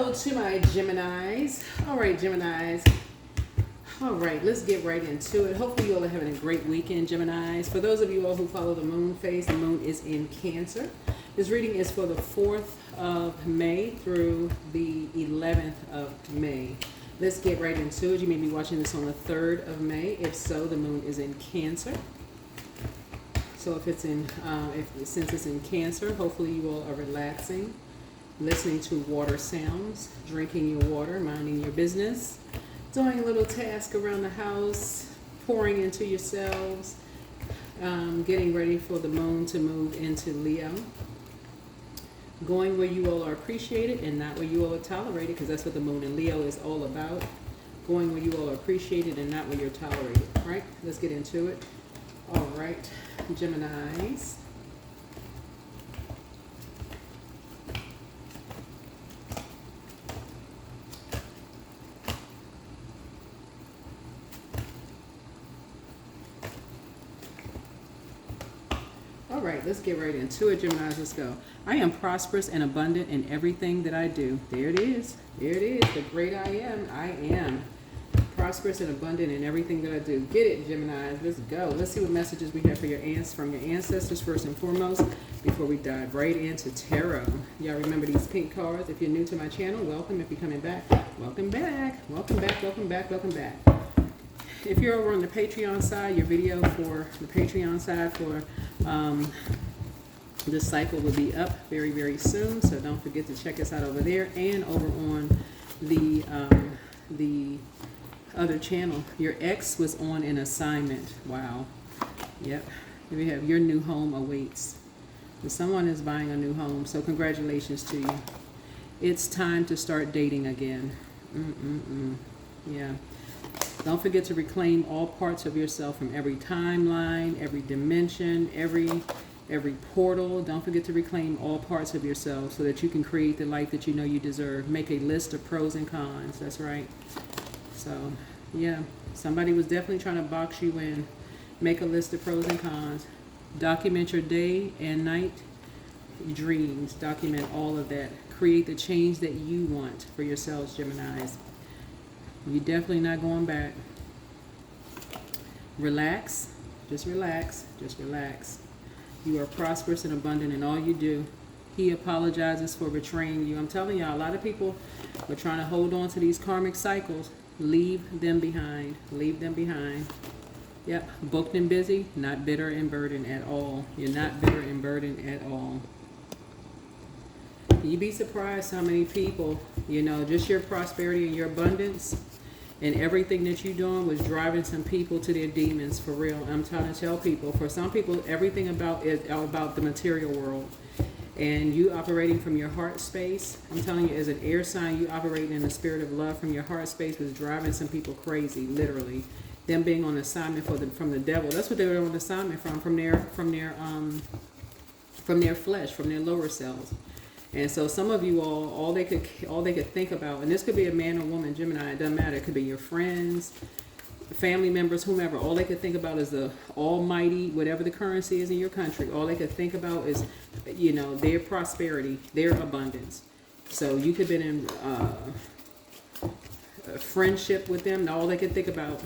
Hello to my Geminis. All right, Geminis. All right, let's get right into it. Hopefully you all are having a great weekend, Geminis. For those of you all who follow the moon phase, the moon is in Cancer. This reading is for the 4th of May through the 11th of May. Let's get right into it. You may be watching this on the 3rd of May. If so, the moon is in Cancer. So if it's in, since it's in Cancer, hopefully you all are relaxing, listening to water sounds, drinking your water, minding your business, doing a little task around the house, pouring into yourselves, getting ready for the moon to move into Leo, going where you all are appreciated and not where you all are tolerated, because that's what the moon in Leo is all about, going where you all are appreciated and not where you're tolerated. All right, let's get into it. All right, Geminis. All right, let's get right into it, Geminis. Let's go. I am prosperous and abundant in everything that I do. There it is. There it is. The great I am. I am prosperous and abundant in everything that I do. Get it, Geminis. Let's go. Let's see what messages we have for your from your ancestors first and foremost before we dive right into tarot. Y'all remember these pink cards. If you're new to my channel, welcome. If you're coming back, welcome back. Welcome back. Welcome back. Welcome back. If you're over on the Patreon side, your video for the Patreon side for this cycle will be up very, very soon. So don't forget to check us out over there and over on the other channel. Your ex was on an assignment. Wow. Yep. Here we have your new home awaits. And someone is buying a new home. So congratulations to you. It's time to start dating again. Yeah. Don't forget to reclaim all parts of yourself from every timeline, every dimension, every portal. Don't forget to reclaim all parts of yourself so that you can create the life that you know you deserve. Make a list of pros and cons. That's right. So, yeah, somebody was definitely trying to box you in. Make a list of pros and cons. Document your day and night dreams. Document all of that. Create the change that you want for yourselves, Geminis. You're definitely not going back. Relax. Just relax. Just relax. You are prosperous and abundant in all you do. He apologizes for betraying you. I'm telling y'all, a lot of people are trying to hold on to these karmic cycles. Leave them behind. Leave them behind. Yep. Booked and busy, not bitter and burdened at all. You're not bitter and burdened at all. You'd be surprised how many people, you know, just your prosperity and your abundance and everything that you're doing was driving some people to their demons, for real. I'm trying to tell people, for some people, everything about it about the material world. And you operating from your heart space, I'm telling you, as an air sign, you operating in the spirit of love from your heart space was driving some people crazy, literally. Them being on assignment from the devil. That's what they were on assignment from their flesh, from their lower selves. And so some of you all they could think about, and this could be a man or woman, Gemini, it doesn't matter. It could be your friends, family members, whomever. All they could think about is the almighty, whatever the currency is in your country. All they could think about is, you know, their prosperity, their abundance. So you could have been in a friendship with them, and all they could think about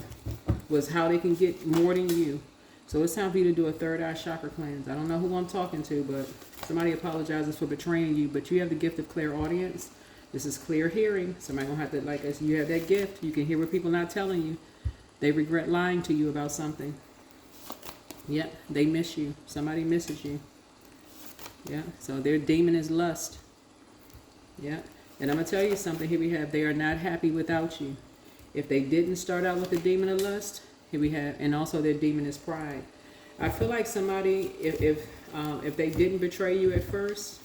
was how they can get more than you. So it's time for you to do a third eye chakra cleanse. I don't know who I'm talking to, but somebody apologizes for betraying you, but you have the gift of clairaudience. This is clear hearing. Somebody gonna have to, like us, you have that gift. You can hear what people not telling you. They regret lying to you about something. Yep, they miss you. Somebody misses you. Yeah, so their demon is lust. Yeah, and I'm gonna tell you something. Here we have, they are not happy without you. If they didn't start out with the demon of lust, here we have, and also their demon is pride. I feel like somebody, if they didn't betray you at first,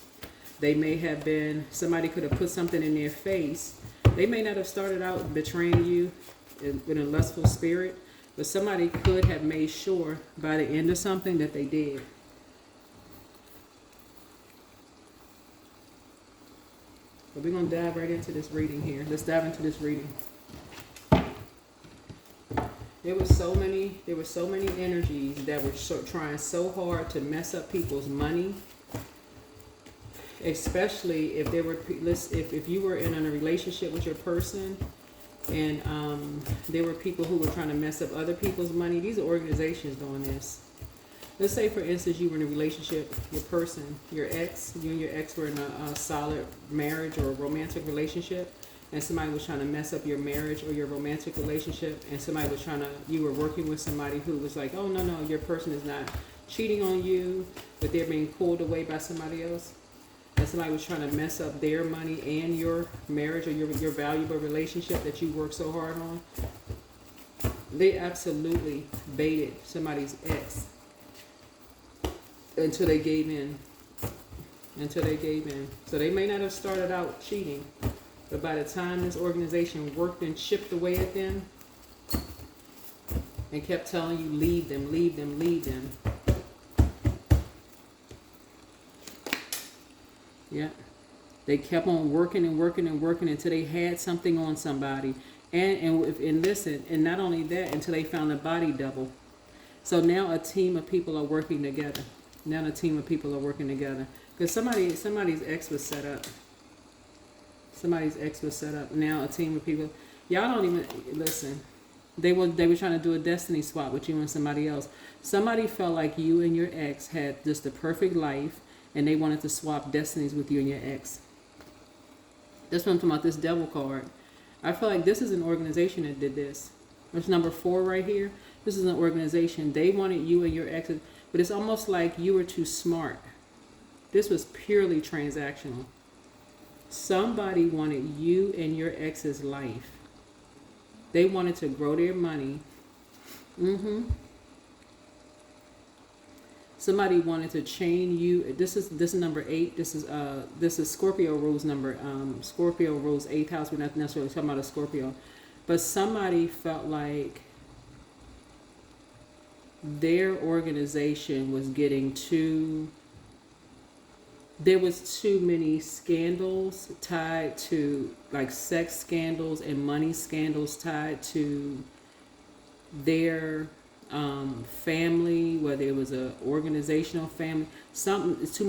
they may have been, somebody could have put something in their face. They may not have started out betraying you with a lustful spirit, but somebody could have made sure by the end of something that they did. But we're going to dive right into this reading here. Let's dive into this reading. There were so many energies that were trying so hard to mess up people's money, especially if there were if you were in a relationship with your person, and there were people who were trying to mess up other people's money. These are organizations doing this. Let's say, for instance, you were in a relationship, your person, your ex, you and your ex were in a solid marriage or a romantic relationship, and somebody was trying to mess up your marriage or your romantic relationship, and somebody was you were working with somebody who was like, oh, no, your person is not cheating on you, but they're being pulled away by somebody else, and somebody was trying to mess up their money and your marriage or your valuable relationship that you worked so hard on. They absolutely baited somebody's ex until they gave in. So they may not have started out cheating, but by the time this organization worked and chipped away at them and kept telling you, leave them. Yeah. They kept on working until they had something on somebody. And listen, and not only that, until they found a body double. So now a team of people are working together. Because somebody's ex was set up. Now a team of people. Y'all don't even listen. They were trying to do a destiny swap with you and somebody else. Somebody felt like you and your ex had just the perfect life, and they wanted to swap destinies with you and your ex. That's what I'm talking about, this devil card. I feel like this is an organization that did this. There's number 4 right here. This is an organization. They wanted you and your ex, but it's almost like you were too smart. This was purely transactional. Somebody wanted you and your ex's life. They wanted to grow their money. Somebody wanted to chain you. This is number 8. This is Scorpio rules number. Scorpio rules 8th house. We're not necessarily talking about a Scorpio, but somebody felt like their organization was getting there was too many scandals tied to, like, sex scandals and money scandals tied to their family, whether it was a organizational family, something too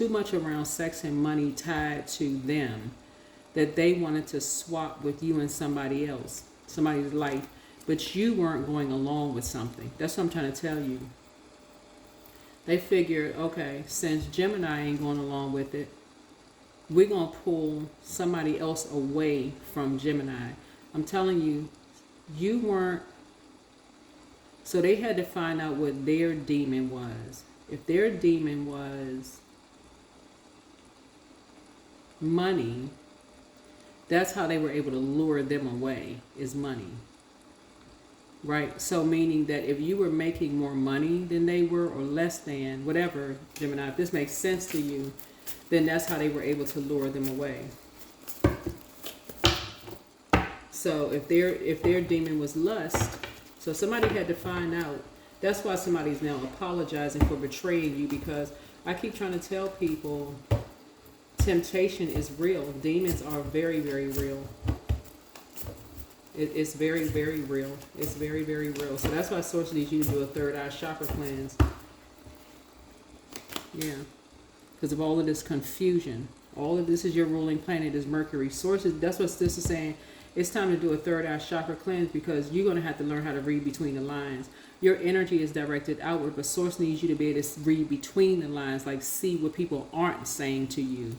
much around sex and money tied to them, that they wanted to swap with you and somebody's life, but you weren't going along with something. That's what I'm trying to tell you. They figured, okay, since Gemini ain't going along with it, we're going to pull somebody else away from Gemini. I'm telling you, you weren't. So they had to find out what their demon was. If their demon was money, that's how they were able to lure them away, is money. Right? So meaning that if you were making more money than they were, or less than, whatever, Gemini, if this makes sense to you, then that's how they were able to lure them away. So if their demon was lust, so somebody had to find out. That's why somebody's now apologizing for betraying you, because I keep trying to tell people temptation is real. Demons are very, very real. It's very, very real. It's very, very real. So that's why Source needs you to do a third eye chakra cleanse. Yeah. Because of all of this confusion. All of this is your ruling planet is Mercury. That's what this is saying. It's time to do a third eye chakra cleanse, because you're going to have to learn how to read between the lines. Your energy is directed outward, but Source needs you to be able to read between the lines, like see what people aren't saying to you.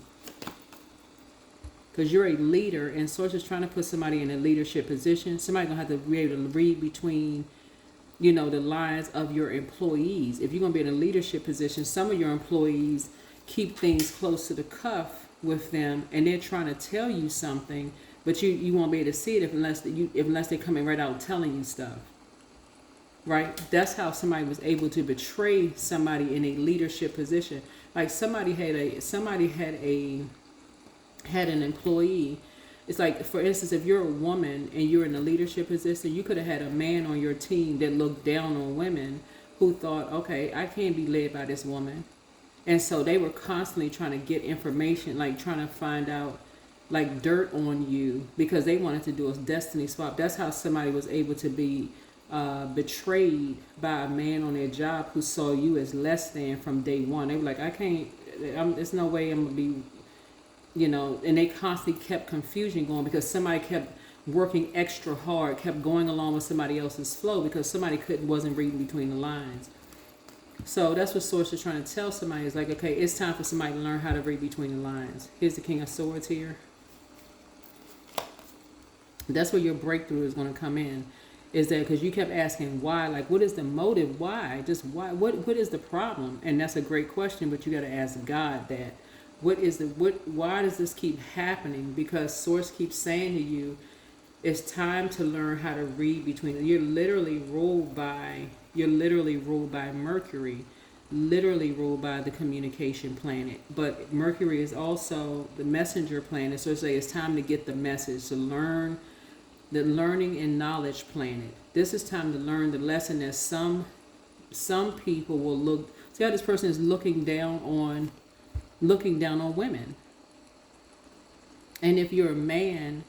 Because you're a leader, and Source is trying to put somebody in a leadership position. Somebody's going to have to be able to read between, the lines of your employees. If you're going to be in a leadership position, some of your employees keep things close to the cuff with them, and they're trying to tell you something, but you won't be able to see it unless they're coming right out telling you stuff. Right? That's how somebody was able to betray somebody in a leadership position. Like somebody had an employee. It's like, for instance, if you're a woman and you're in a leadership position, you could have had a man on your team that looked down on women, who thought, okay, I can't be led by this woman. And so they were constantly trying to get information, like trying to find out, like, dirt on you, because they wanted to do a destiny swap. That's how somebody was able to be betrayed by a man on their job who saw you as less than from day one. They were like, I can't, There's no way I'm gonna be, and they constantly kept confusion going because somebody kept working extra hard, kept going along with somebody else's flow because somebody wasn't reading between the lines. So that's what Source is trying to tell somebody is like, okay, it's time for somebody to learn how to read between the lines. Here's the King of Swords here. That's where your breakthrough is going to come in. Is that because you kept asking why, like what is the motive? Why? Just why? What is the problem? And that's a great question, but you got to ask God that. Why does this keep happening? Because Source keeps saying to you, it's time to learn how to read between. You're literally ruled by Mercury, literally ruled by the communication planet. But Mercury is also the messenger planet. So it's time to get the message, to learn the learning and knowledge planet. This is time to learn the lesson that some people will look. See how this person is looking down on women. And if you're a man,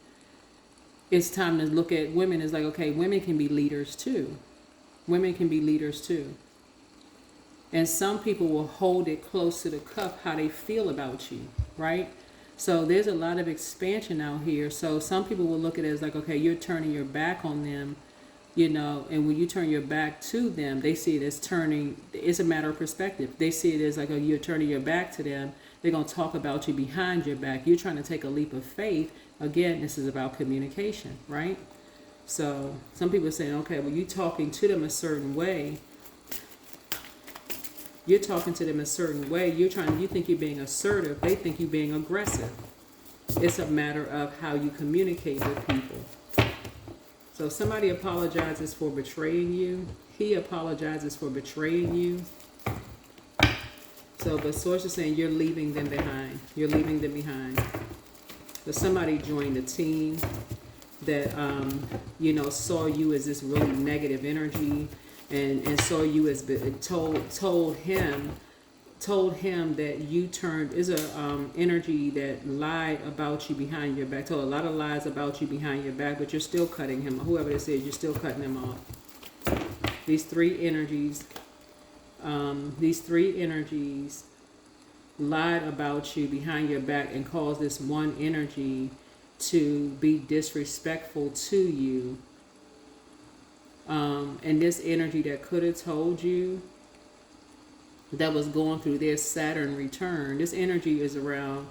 it's time to look at women as like, okay, women can be leaders too. Women can be leaders too. And some people will hold it close to the cuff how they feel about you, right? So there's a lot of expansion out here. So some people will look at it as like, okay, you're turning your back on them, and when you turn your back to them, they see it as turning. It's a matter of perspective. They see it as like, oh, you're turning your back to them. They're going to talk about you behind your back. You're trying to take a leap of faith. Again, this is about communication, right? So some people are saying, okay, well, you're talking to them a certain way. You think you're being assertive. They think you're being aggressive. It's a matter of how you communicate with people. So somebody apologizes for betraying you. He apologizes for betraying you. So the Source is saying you're leaving them behind. You're leaving them behind. So somebody joined a team that, saw you as this really negative energy and saw you as told him that you turned, is a energy that lied about you behind your back, told a lot of lies about you behind your back, but you're still cutting him, whoever this is, you're still cutting him off. These three energies lied about you behind your back and caused this one energy to be disrespectful to you. And this energy that could have told you, that was going through their Saturn return, this energy is around,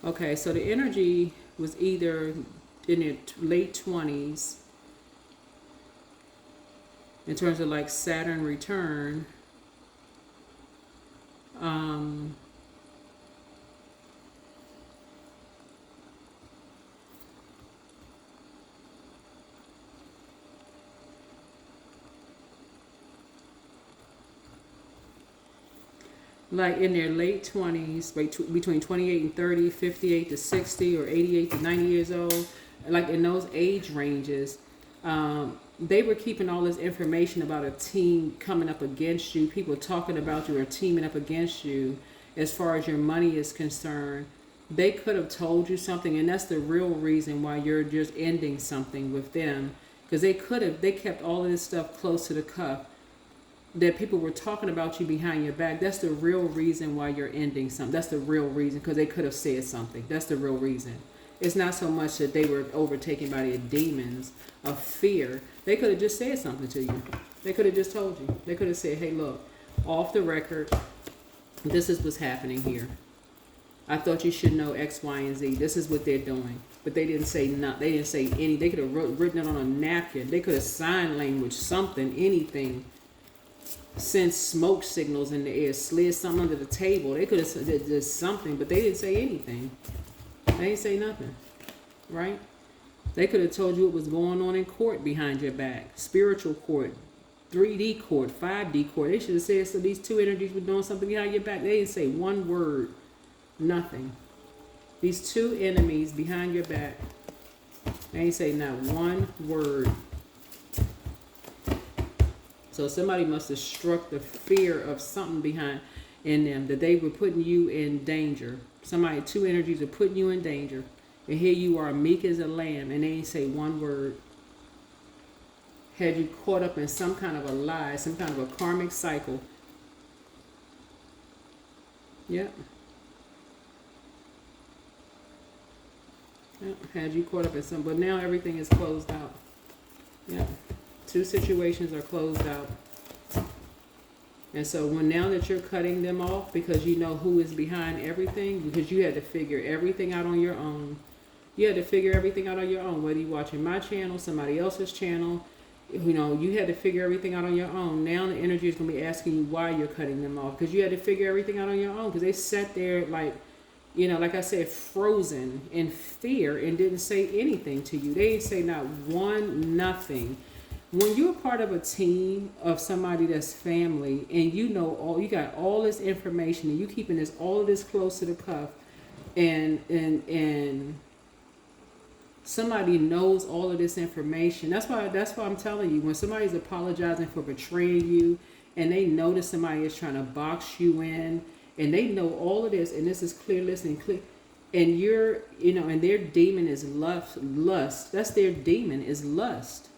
okay, so the energy was either in their late 20s, in terms of like Saturn return, like in their late 20s, between 28 and 30, 58 to 60, or 88 to 90 years old, like in those age ranges, they were keeping all this information about a team coming up against you, people talking about you or teaming up against you as far as your money is concerned. They could have told you something, and that's the real reason why you're just ending something with them, because they kept all of this stuff close to the cuff, that people were talking about you behind your back. That's the real reason why you're ending something. That's the real reason, because they could have said something. That's the real reason. It's not so much that they were overtaken by their demons of fear. They could have just said something to you. They could have just told you. They could have said, hey, look, off the record, this is what's happening here. I thought you should know X, Y, and Z. This is what they're doing. But they didn't say nothing. They didn't say any. They could have written it on a napkin. They could have sign language, something, anything. Sent smoke signals in the air, slid something under the table. They could have said something, but they didn't say anything. They didn't say nothing, right? They could have told you what was going on in court behind your back, spiritual court, 3D court, 5D court. They should have said, so these two energies were doing something behind your back. They didn't say one word, nothing. These two enemies behind your back, they didn't say not one word. So somebody must have struck the fear of something behind in them, that they were putting you in danger. Two energies are putting you in danger. And here you are, meek as a lamb, and they ain't say one word. Had you caught up in some kind of a lie, some kind of a karmic cycle. Yep. Yep. Had you caught up in some, but now everything is closed out. Yeah. 2 situations are closed out. And so now that you're cutting them off because you know who is behind everything, because you had to figure everything out on your own. You had to figure everything out on your own, whether you're watching my channel, somebody else's channel. You had to figure everything out on your own. Now the energy is going to be asking you why you're cutting them off, because you had to figure everything out on your own, because they sat there like I said, frozen in fear and didn't say anything to you. They didn't say not one, nothing. When you're part of a team of somebody that's family and you got all this information and you keeping all of this close to the cuff, and somebody knows all of this information. That's why I'm telling you, when somebody's apologizing for betraying you and they notice somebody is trying to box you in and they know all of this, and this is clear listening, clear, and you're, and their demon is lust. That's their demon, is lust.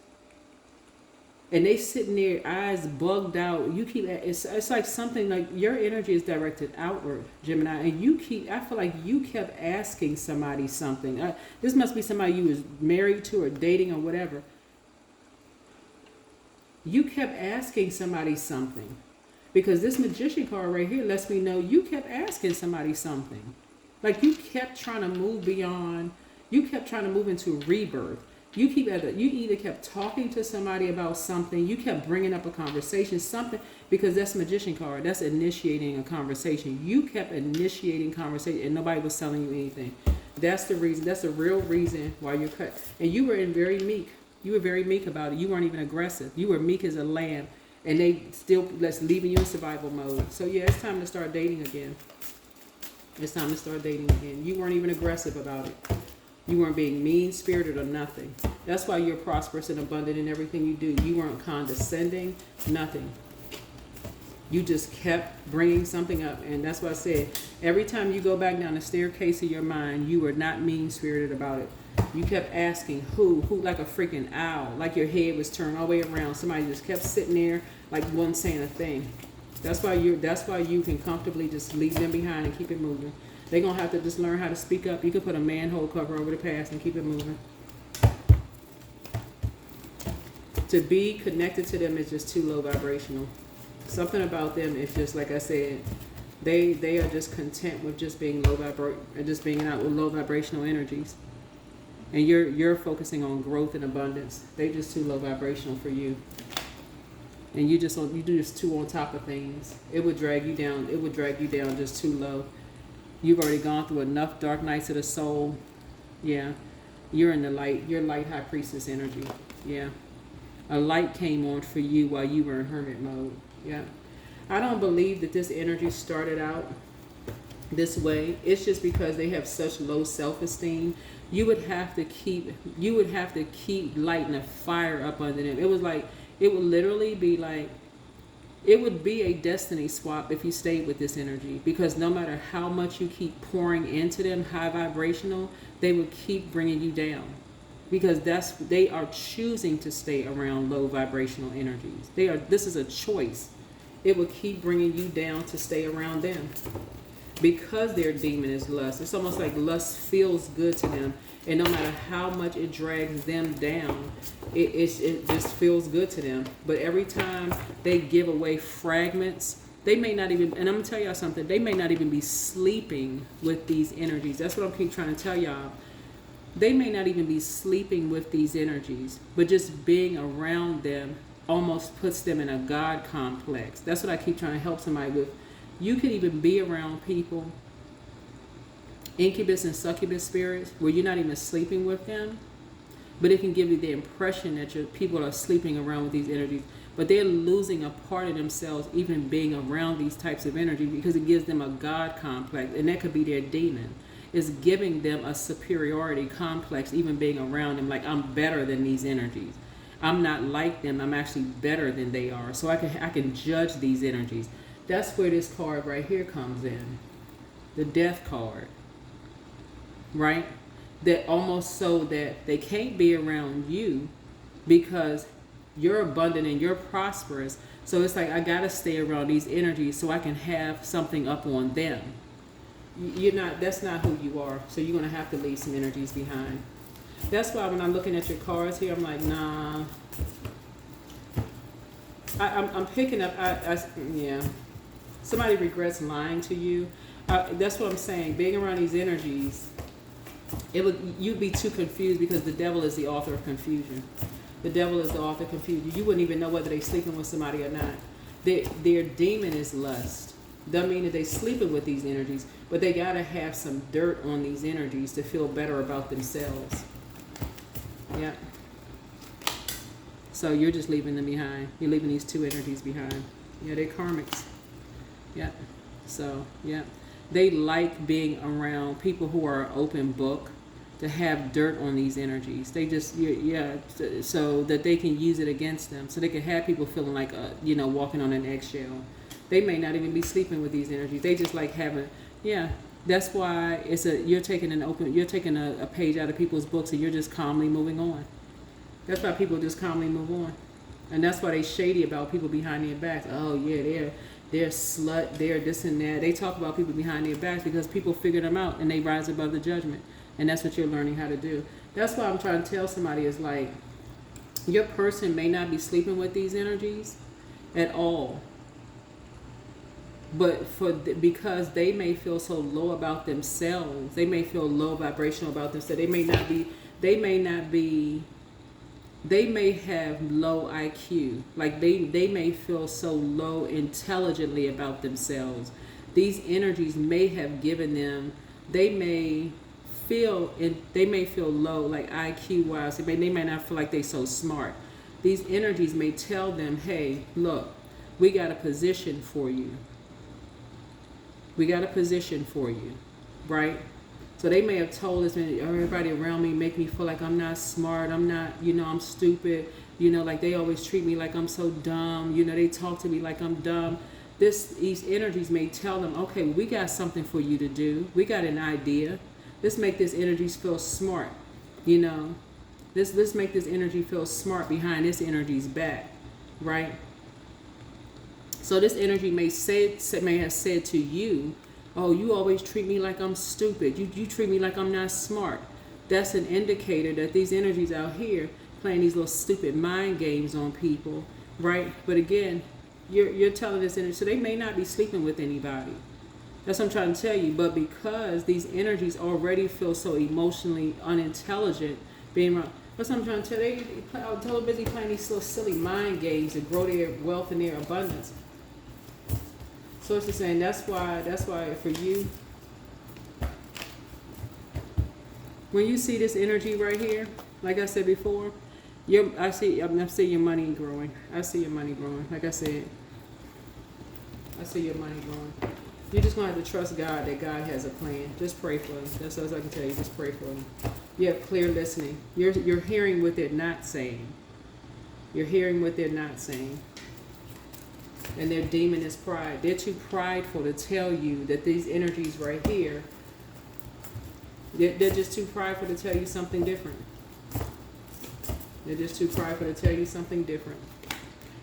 And they sitting there, eyes bugged out. It's like something like your energy is directed outward, Gemini, and I feel like you kept asking somebody something. This must be somebody you was married to or dating or whatever. You kept asking somebody something, because this Magician card right here lets me know you kept asking somebody something. Like you kept trying to move beyond. You kept trying to move into rebirth. You either kept talking to somebody about something, you kept bringing up a conversation, something, because that's Magician card. That's initiating a conversation. You kept initiating conversation and nobody was telling you anything. That's the reason. That's the real reason why you're cut. And you were very meek. You were very meek about it. You weren't even aggressive. You were meek as a lamb, and they still leaving you in survival mode. So yeah, it's time to start dating again. It's time to start dating again. You weren't even aggressive about it. You weren't being mean-spirited or nothing. That's why you're prosperous and abundant in everything you do. You weren't condescending, nothing. You just kept bringing something up. And that's why I said, every time you go back down the staircase of your mind, you were not mean-spirited about it. You kept asking who like a freaking owl, like your head was turned all the way around. Somebody just kept sitting there like wasn't saying a thing. That's why you can comfortably just leave them behind and keep it moving. They're going to have to just learn how to speak up. You can put a manhole cover over the past and keep it moving. To be connected to them is just too low vibrational. Something about them is just, like I said, they are just content with just being out with low vibrational energies. And you're focusing on growth and abundance. They just too low vibrational for you. And you do just too on top of things. It would drag you down. It would drag you down just too low. You've already gone through enough dark nights of the soul. Yeah. You're in the light. You're light high priestess energy. Yeah. A light came on for you while you were in hermit mode. Yeah. I don't believe that this energy started out this way. It's just because they have such low self-esteem. You would have to keep lighting a fire up under them. It would literally be like, it would be a destiny swap if you stayed with this energy, because no matter how much you keep pouring into them, high vibrational, they would keep bringing you down, because they are choosing to stay around low vibrational energies. This is a choice. It would keep bringing you down to stay around them, because their demon is lust. It's almost like lust feels good to them, and no matter how much it drags them down, it just feels good to them. But every time they give away fragments, they may not even, and I'm going to tell y'all something, they may not even be sleeping with these energies. That's what I keep trying to tell y'all. They may not even be sleeping with these energies, but just being around them almost puts them in a God complex. That's what I keep trying to help somebody with. You can even be around people, incubus and succubus spirits, where you're not even sleeping with them, but it can give you the impression that your people are sleeping around with these energies, but they're losing a part of themselves even being around these types of energies, because it gives them a God complex, and that could be their demon. It's giving them a superiority complex even being around them, like I'm better than these energies. I'm not like them, I'm actually better than they are, so I can judge these energies. That's where this card right here comes in. The death card. Right? That almost so that they can't be around you because you're abundant and you're prosperous. So it's like, I got to stay around these energies so I can have something up on them. you're not, that's not who you are. So you're going to have to leave some energies behind. That's why when I'm looking at your cards here, I'm like, nah. I'm picking up, yeah. Somebody regrets lying to you. That's what I'm saying. Being around these energies, you'd be too confused because the devil is the author of confusion. The devil is the author of confusion. You wouldn't even know whether they're sleeping with somebody or not. Their demon is lust. Doesn't mean that they're sleeping with these energies, but they got to have some dirt on these energies to feel better about themselves. Yeah. So you're just leaving them behind. You're leaving these two energies behind. Yeah, they're karmics. Yeah. So, yeah. They like being around people who are an open book to have dirt on these energies. They just, so that they can use it against them. So they can have people feeling like, walking on an eggshell. They may not even be sleeping with these energies. They just like having, that's why you're taking a page out of people's books and you're just calmly moving on. That's why people just calmly move on. And that's why they shady about people behind their backs. Oh yeah, they're slut, they're this and that. They talk about people behind their backs because people figure them out and they rise above the judgment. And that's what you're learning how to do. That's why I'm trying to tell somebody is like, your person may not be sleeping with these energies at all. But because they may feel so low about themselves, they may feel low vibrational about themselves. They may have low IQ. Like they may feel so low intelligently about themselves. These energies may have given them, they may feel low, like IQ wise. They may not feel like they're so smart. These energies may tell them, hey, look, we got a position for you. We got a position for you, right? So they may have told us, everybody around me make me feel like I'm not smart, I'm not, I'm stupid, like they always treat me like I'm so dumb, they talk to me like I'm dumb. These energies may tell them, okay, we got something for you to do. We got an idea. Let's make this energies feel smart, Let's make this energy feel smart behind this energy's back, right? So this energy may have said to you, oh, you always treat me like I'm stupid. You treat me like I'm not smart. That's an indicator that these energies out here playing these little stupid mind games on people, right? But again, you're telling this energy, so they may not be sleeping with anybody. That's what I'm trying to tell you. But because these energies already feel so emotionally unintelligent, being around, that's what I'm trying to tell you. They're totally busy playing these little silly mind games to grow their wealth and their abundance. So it's just saying that's why for you, when you see this energy right here, like I said before, I see your money growing. I see your money growing. Like I said, I see your money growing. You're just gonna have to trust God that God has a plan. Just pray for them. That's all I can tell you. Just pray for them. You have clear listening. You're hearing what they're not saying. You're hearing what they're not saying. And their demon is pride. They're too prideful to tell you that these energies right here, they're just too prideful to tell you something different. They're just too prideful to tell you something different.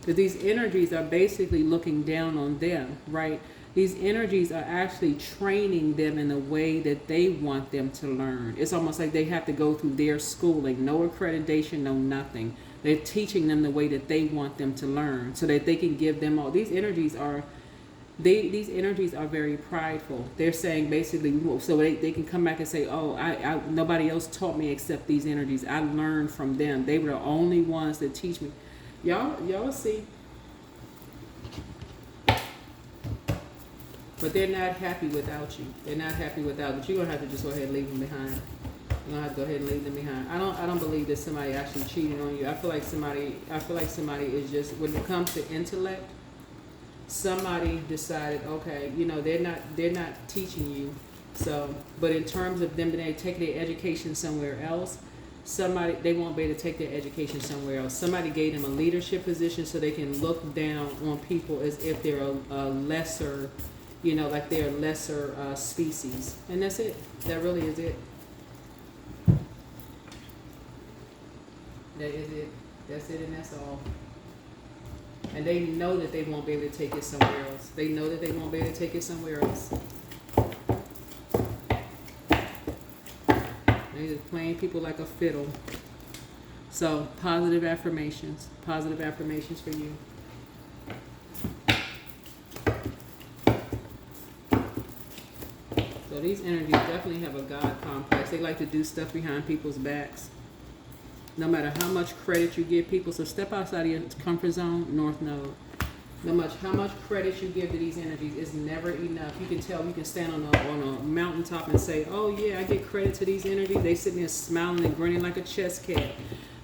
That these energies are basically looking down on them, right? These energies are actually training them in a way that they want them to learn. It's almost like they have to go through their schooling, no accreditation, no nothing. They're teaching them the way that they want them to learn so that they can give them all. These energies are very prideful. They're saying basically, so they can come back and say, oh, I nobody else taught me except these energies. I learned from them. They were the only ones that teach me. Y'all see. But they're not happy without you. They're not happy without, but you're gonna have to just go ahead and leave them behind. You're gonna have to go ahead and leave them behind. I don't believe that somebody actually cheating on you. I feel like somebody is just, when it comes to intellect, somebody decided, okay, they're not teaching you. So, but in terms of them being able to take their education somewhere else, they won't be able to take their education somewhere else. Somebody gave them a leadership position so they can look down on people as if they're a lesser, like they're a lesser species. And that's it. That really is it. That is it. That's it, and that's all. And they know that they won't be able to take it somewhere else. They know that they won't be able to take it somewhere else. They just playing people like a fiddle. So positive affirmations for you. So these energies definitely have a God complex. They like to do stuff behind people's backs. No matter how much credit you give people, so step outside of your comfort zone, North Node. No matter how much credit you give to these energies, it's never enough. You can tell, you can stand on a mountaintop and say, oh yeah, I get credit to these energies. They sitting there smiling and grinning like a chess cat.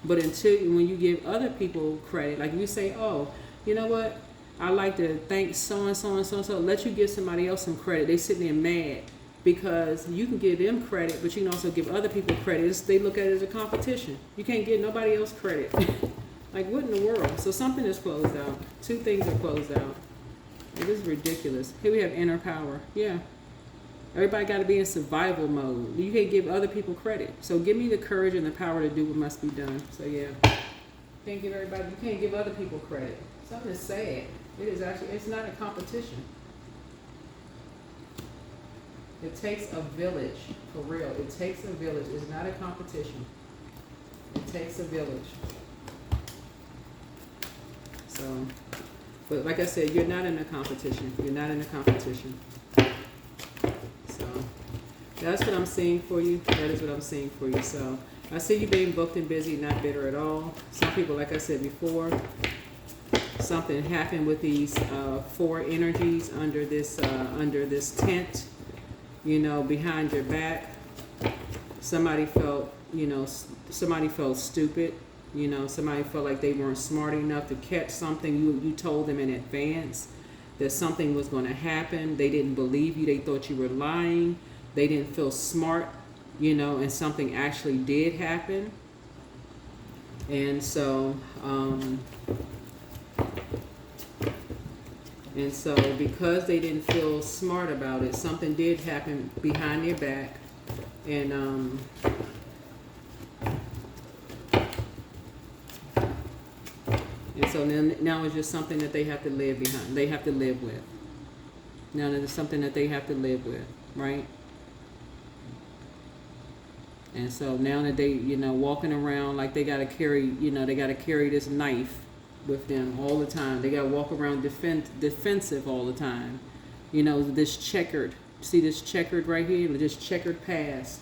But when you give other people credit, like you say, oh, you know what? I like to thank so-and-so and so-and-so. Let you give somebody else some credit. They sitting there mad because you can give them credit, but you can also give other people credit. They look at it as a competition. You can't give nobody else credit. Like, what in the world? So something is closed out. Two things are closed out. It is ridiculous. Here we have inner power. Yeah. Everybody got to be in survival mode. You can't give other people credit. So give me the courage and the power to do what must be done. So yeah. Can't give everybody, you can't give other people credit. Something is sad. It is actually, it's not a competition. It takes a village, for real. It takes a village. It's not a competition. It takes a village. So, but like I said, you're not in a competition. You're not in a competition. So, that's what I'm seeing for you. That is what I'm seeing for you. So, I see you being booked and busy, not bitter at all. Some people, like I said before, something happened with these 4 energies under this tent. You know, behind your back, somebody felt stupid. You know, somebody felt like they weren't smart enough to catch something. You told them in advance that something was going to happen. They didn't believe you. They thought you were lying. They didn't feel smart, you know, and something actually did happen. And so, because they didn't feel smart about it, something did happen behind their back. And so now it's just something that they have to live behind. They have to live with. Now it's something that they have to live with, right? And so now that they, you know, walking around like they got to carry, this knife with them all the time. They got to walk around defensive all the time. You know, this checkered. See this checkered right here? This checkered past.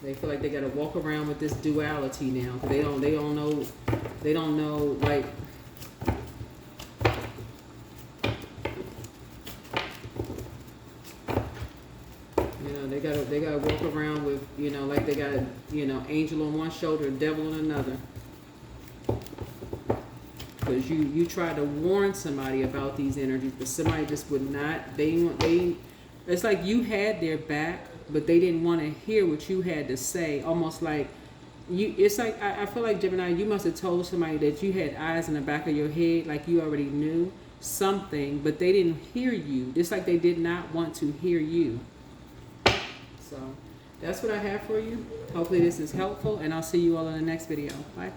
They feel like they got to walk around with this duality now. They don't know, like, you know, they gotta walk around with, you know, like they got a, you know, angel on one shoulder, devil on another. Because you try to warn somebody about these energies, but somebody just would not. It's like you had their back, but they didn't want to hear what you had to say. Almost like it's like I feel like, Gemini, you must have told somebody that you had eyes in the back of your head, like you already knew something, but they didn't hear you. It's like they did not want to hear you. So that's what I have for you. Hopefully this is helpful, and I'll see you all in the next video. Bye.